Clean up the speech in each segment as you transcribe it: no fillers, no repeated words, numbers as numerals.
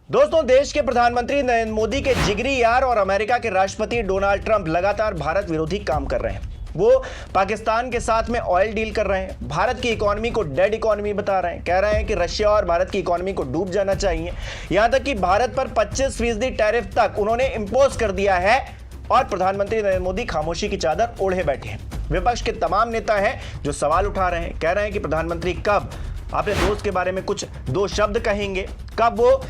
दोस्तों, देश के प्रधानमंत्री नरेंद्र मोदी के जिगरी यार और अमेरिका के राष्ट्रपति डोनाल्ड ट्रंप लगातार भारत विरोधी काम कर रहे हैं। वो पाकिस्तान के साथ में ऑयल डील कर रहे हैं, भारत की इकोनॉमी को डेड इकोनॉमी बता रहे हैं, कह रहे हैं कि रशिया और भारत की इकोनॉमी को डूब जाना चाहिए। यहां तक कि भारत पर 25% टैरिफ तक उन्होंने इंपोज कर दिया है और प्रधानमंत्री नरेंद्र मोदी खामोशी की चादर ओढ़े बैठे हैं। विपक्ष के तमाम नेता हैं जो सवाल उठा रहे हैं, कह रहे हैं कि प्रधानमंत्री कब अपने दोस्त के बारे में कुछ दो शब्द कहेंगे, कब वो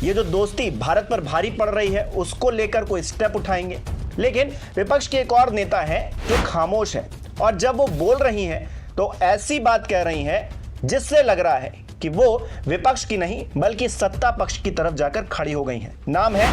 ये जो दोस्ती भारत पर भारी पड़ रही है उसको लेकर कोई स्टेप उठाएंगे। लेकिन विपक्ष के एक और नेता है जो खामोश है और जब वो बोल रही हैं तो ऐसी बात कह रही हैं जिससे लग रहा है कि वो विपक्ष की नहीं बल्कि सत्ता पक्ष की तरफ जाकर खड़ी हो गई हैं। नाम है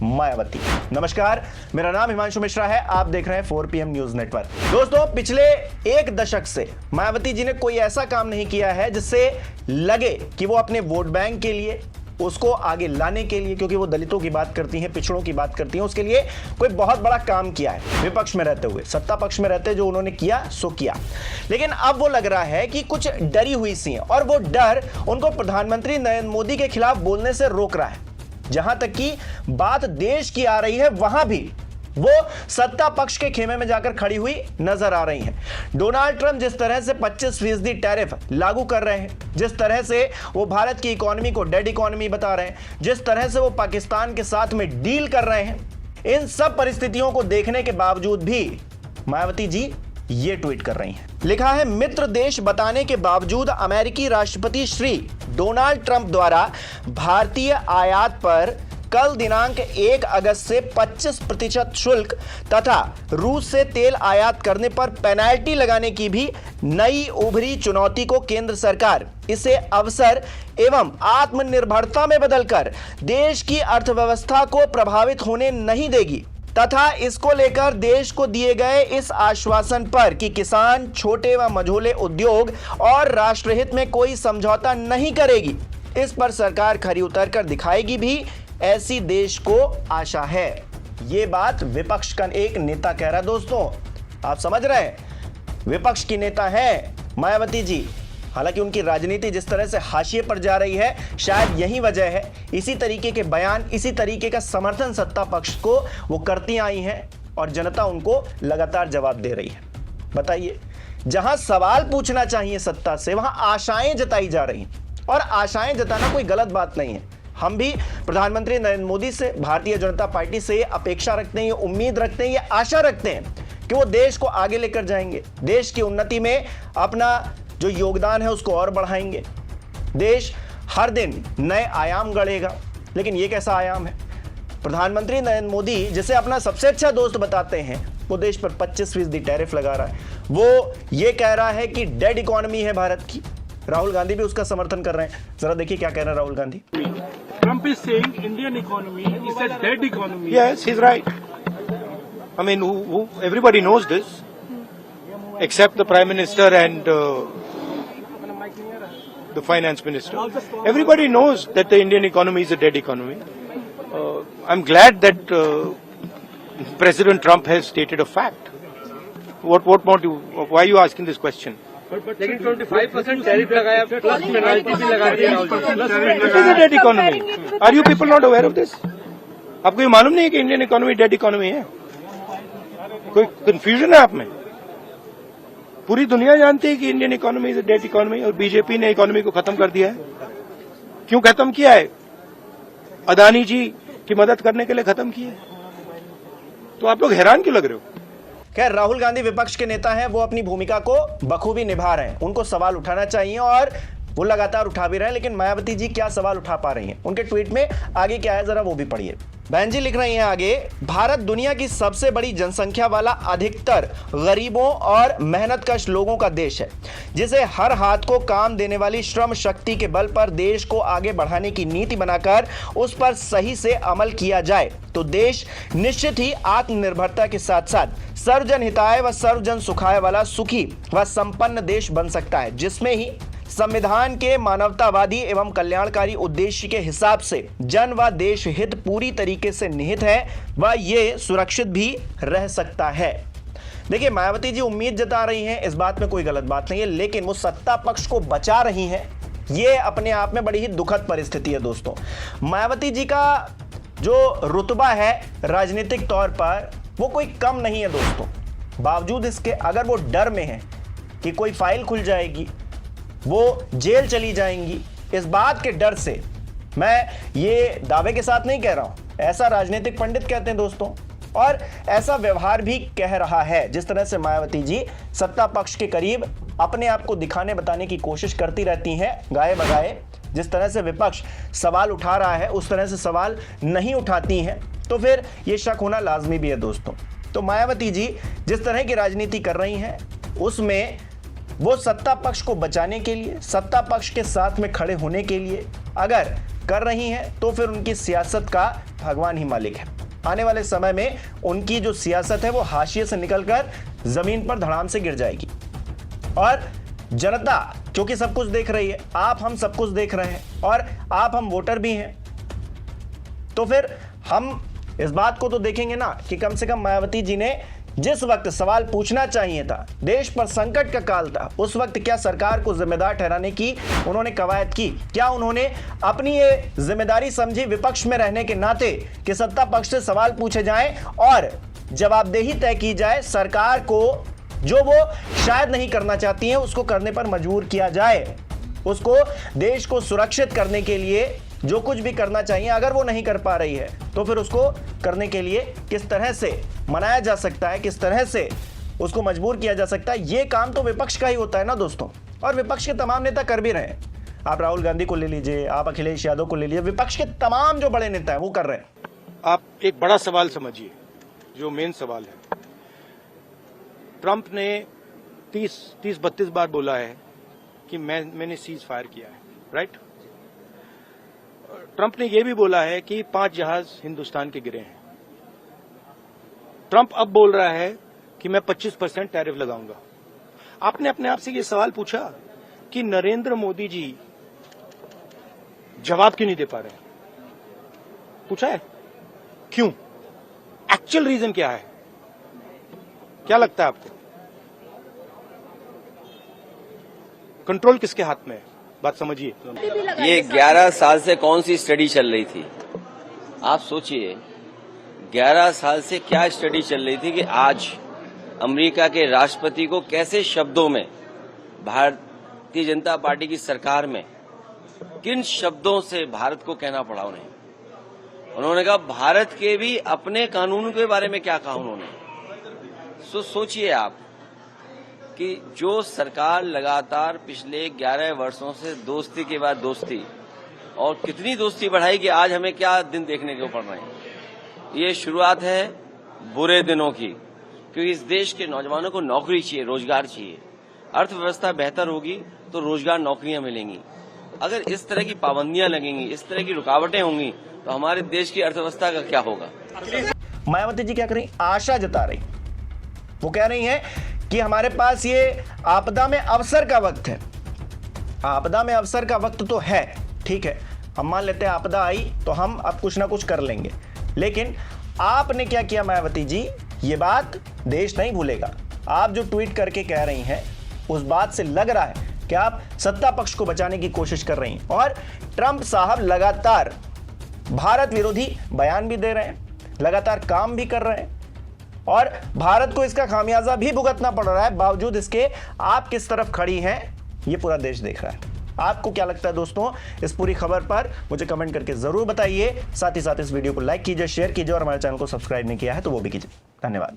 मायावती। नमस्कार, मेरा नाम हिमांशु मिश्रा है, आप देख रहे हैं 4 PM न्यूज नेटवर्क। दोस्तों, पिछले एक दशक से मायावती जी ने कोई ऐसा काम नहीं किया है जिससे लगे कि वो अपने वोट बैंक के लिए, उसको आगे लाने के लिए, क्योंकि वो दलितों की बात करती हैं, पिछड़ों की बात करती हैं, उसके लिए कोई बहुत बड़ा काम किया है विपक्ष में रहते हुए। सत्ता पक्ष में रहते जो उन्होंने किया सो किया, लेकिन अब वो लग रहा है कि कुछ डरी हुई सी हैं और वो डर उनको प्रधानमंत्री नरेंद्र मोदी के खिलाफ बोलने से रोक रहा है। जहां तक की बात देश की आ रही है वहां भी वो सत्ता पक्ष के खेमे में जाकर खड़ी हुई नजर आ रही हैं। डोनाल्ड ट्रंप जिस तरह से 25% टैरिफ लागू कर रहे हैं, जिस तरह से वो भारत की इकोनॉमी को डेड इकोनॉमी बता रहे हैं, जिस तरह से वो पाकिस्तान के साथ में डील कर रहे हैं, इन सब परिस्थितियों को देखने के बावजूद भी मायावती जी ये ट्वीट कर रही हैं। लिखा है, मित्र देश बताने के बावजूद अमेरिकी राष्ट्रपति श्री डोनाल्ड ट्रंप द्वारा भारतीय आयात पर कल दिनांक 1 अगस्त से 25% शुल्क तथा रूस से तेल आयात करने पर पेनाल्टी लगाने की भी नई उभरी चुनौती को केंद्र सरकार इसे अवसर एवं आत्मनिर्भरता में बदलकर देश की अर्थव्यवस्था को प्रभावित होने नहीं देगी तथा इसको लेकर देश को दिए गए इस आश्वासन पर कि किसान, छोटे व मझोले उद्योग और राष्ट्रहित में कोई समझौता नहीं करेगी, इस पर सरकार खरी उतरकर दिखाएगी भी, ऐसी देश को आशा है। ये बात विपक्ष का एक नेता कह रहा है। दोस्तों, आप समझ रहे हैं, विपक्ष की नेता है मायावती जी। हालांकि उनकी राजनीति जिस तरह से हाशिए पर जा रही है, शायद यही वजह है। इसी तरीके के बयान, इसी तरीके का समर्थन सत्ता पक्ष को वो करती आई हैं और जनता उनको लगातार जवाब दे रही है। बताइए, जहां सवाल पूछना चाहिए सत्ता से वहां आशाएं जताई जा रही हैं और आशाएं जताना कोई गलत बात नहीं है। हम भी प्रधानमंत्री नरेंद्र मोदी से, भारतीय जनता पार्टी से अपेक्षा रखते हैं, ये उम्मीद रखते हैं, ये आशा रखते हैं कि वो देश को आगे लेकर जाएंगे, देश की उन्नति में अपना जो योगदान है उसको और बढ़ाएंगे। देश हर दिन नए आयाम गढ़ेगा, लेकिन ये कैसा आयाम है? प्रधानमंत्री नरेंद्र मोदी जिसे अपना सबसे अच्छा दोस्त बताते हैं, वो देश पर 25% टैरिफ लगा रहा है। वो ये कह रहा है कि डेड इकोनॉमी है भारत की। राहुल गांधी भी उसका समर्थन कर रहे हैं। जरा देखिए क्या कह रहे हैं Rahul Gandhi. Trump is saying Indian economy is a dead economy. Yes, he's right. I mean, everybody knows this, except the Prime Minister and the Finance Minister. Everybody knows that the Indian economy is a dead economy. I'm glad that President Trump has stated a fact. What more do you, why are you asking this question? लेकिन 25% tariff लगाया plus penalty भी लगा दी। It is a dead economy. Are you people not aware of this? आपको ये मालूम नहीं है कि इंडियन इकोनॉमी डेड इकोनॉमी है? कोई कंफ्यूजन है आप में? पूरी दुनिया जानती है कि Indian economy is a dead economy और बीजेपी ने इकोनॉमी को खत्म कर दिया है। क्यों खत्म किया है? अदानी जी की मदद करने के लिए खत्म किया है। तो आप लोग हैरान क्यों लग रहे हो? खैर, राहुल गांधी विपक्ष के नेता हैं, वो अपनी भूमिका को बखूबी निभा रहे हैं। उनको सवाल उठाना चाहिए और वो लगातार उठा भी रहे हैं, लेकिन मायावती जी क्या सवाल उठा पा रही हैं? उनके ट्वीट में आगे क्या है, जरा वो भी पढ़िए। बहन जी लिख रही हैं आगे, भारत दुनिया की सबसे बड़ी जनसंख्या वाला, अधिकतर गरीबों और मेहनतकश लोगों का देश है, जिसे हर हाथ को काम देने वाली श्रम शक्ति के बल पर देश को आगे बढ़ाने की नीति बनाकर उस पर सही से अमल किया जाए तो देश निश्चित ही आत्मनिर्भरता के साथ साथ सर्वजन हिताय व सर्वजन सुखाय वाला सुखी व संपन्न देश बन सकता है, जिसमें ही संविधान के मानवतावादी एवं कल्याणकारी उद्देश्य के हिसाब से जन व देश हित पूरी तरीके से निहित है व ये सुरक्षित भी रह सकता है। देखिए, मायावती जी उम्मीद जता रही हैं, इस बात में कोई गलत बात नहीं है, लेकिन वो सत्ता पक्ष को बचा रही हैं ये अपने आप में बड़ी ही दुखद परिस्थिति है दोस्तों। मायावती जी का जो रुतबा है राजनीतिक तौर पर वो कोई कम नहीं है दोस्तों। बावजूद इसके अगर वो डर में है कि कोई फाइल खुल जाएगी, वो जेल चली जाएंगी, इस बात के डर से, मैं ये दावे के साथ नहीं कह रहा हूं, ऐसा राजनीतिक पंडित कहते हैं दोस्तों, और ऐसा व्यवहार भी कह रहा है। जिस तरह से मायावती जी सत्ता पक्ष के करीब अपने आप को दिखाने बताने की कोशिश करती रहती हैं गाए बगाए, जिस तरह से विपक्ष सवाल उठा रहा है उस तरह से सवाल नहीं उठाती हैं, तो फिर ये शक होना लाजमी भी है दोस्तों। तो मायावती जी जिस तरह की राजनीति कर रही हैं उसमें वो सत्ता पक्ष को बचाने के लिए, सत्ता पक्ष के साथ में खड़े होने के लिए अगर कर रही हैं तो फिर उनकी सियासत का भगवान ही मालिक है। आने वाले समय में उनकी जो सियासत है वो हाशिए से निकलकर जमीन पर धड़ाम से गिर जाएगी, और जनता क्योंकि सब कुछ देख रही है, आप हम सब कुछ देख रहे हैं और आप हम वोटर भी हैं, तो फिर हम इस बात को तो देखेंगे ना कि कम से कम मायावती जी ने जिस वक्त सवाल पूछना चाहिए था, देश पर संकट का काल था, उस वक्त क्या सरकार को जिम्मेदार ठहराने की उन्होंने कवायद की? क्या उन्होंने अपनी ये जिम्मेदारी समझी विपक्ष में रहने के नाते कि सत्ता पक्ष से सवाल पूछे जाएं और जवाबदेही तय की जाए, सरकार को जो वो शायद नहीं करना चाहती है उसको करने पर मजबूर किया जाए, उसको देश को सुरक्षित करने के लिए जो कुछ भी करना चाहिए अगर वो नहीं कर पा रही है तो फिर उसको करने के लिए किस तरह से मनाया जा सकता है, किस तरह से उसको मजबूर किया जा सकता है, ये काम तो विपक्ष का ही होता है ना दोस्तों। और विपक्ष के तमाम नेता कर भी रहे हैं। आप राहुल गांधी को ले लीजिए, आप अखिलेश यादव को ले लीजिए, विपक्ष के तमाम जो बड़े नेता हैं वो कर रहे हैं। आप एक बड़ा सवाल समझिए, जो मेन सवाल है। ट्रंप ने 30-32 बार बोला है कि मैंने सीज फायर किया है, राइट। ट्रंप ने यह भी बोला है कि 5 जहाज हिंदुस्तान के गिरे हैं। ट्रंप अब बोल रहा है कि मैं 25% टैरिफ लगाऊंगा। आपने अपने आप से ये सवाल पूछा कि नरेंद्र मोदी जी जवाब क्यों नहीं दे पा रहे? पूछा है क्यों? एक्चुअल रीजन क्या है? क्या लगता है आपको? कंट्रोल किसके हाथ में है? बात समझिए। ये 11 साल से कौन सी स्टडी चल रही थी? आप सोचिए, 11 साल से क्या स्टडी चल रही थी कि आज अमेरिका के राष्ट्रपति को कैसे शब्दों में भारतीय जनता पार्टी की सरकार में किन शब्दों से भारत को कहना पड़ा उन्हें। उन्होंने कहा भारत के भी अपने कानूनों के बारे में क्या कहा उन्होंने। सोचिए आप कि जो सरकार लगातार पिछले 11 वर्षों से दोस्ती के बाद दोस्ती, और कितनी दोस्ती बढ़ाई कि आज हमें क्या दिन देखने को पड़ रहे हैं। ये शुरुआत है बुरे दिनों की, क्योंकि इस देश के नौजवानों को नौकरी चाहिए, रोजगार चाहिए। अर्थव्यवस्था बेहतर होगी तो रोजगार, नौकरियां मिलेंगी। अगर इस तरह की पाबंदियां लगेंगी, इस तरह की रुकावटें होंगी तो हमारे देश की अर्थव्यवस्था का क्या होगा। मायावती जी क्या कर रही? आशा जता रही। वो कह रही हैं कि हमारे पास ये आपदा में अवसर का वक्त है। आपदा में अवसर का वक्त तो है, ठीक है, हम मान लेते हैं आपदा आई तो हम अब कुछ ना कुछ कर लेंगे। लेकिन आपने क्या किया मायावती जी, ये बात देश नहीं भूलेगा। आप जो ट्वीट करके कह रही हैं उस बात से लग रहा है कि आप सत्ता पक्ष को बचाने की कोशिश कर रही हैं, और ट्रंप साहब लगातार भारत विरोधी बयान भी दे रहे हैं, लगातार काम भी कर रहे हैं, और भारत को इसका खामियाजा भी भुगतना पड़ रहा है। बावजूद इसके आप किस तरफ खड़ी हैं ये पूरा देश देख रहा है। आपको क्या लगता है दोस्तों इस पूरी खबर पर? मुझे कमेंट करके जरूर बताइए। साथ ही साथ इस वीडियो को लाइक कीजिए, शेयर कीजिए, और हमारे चैनल को सब्सक्राइब नहीं किया है तो वो भी कीजिए। धन्यवाद।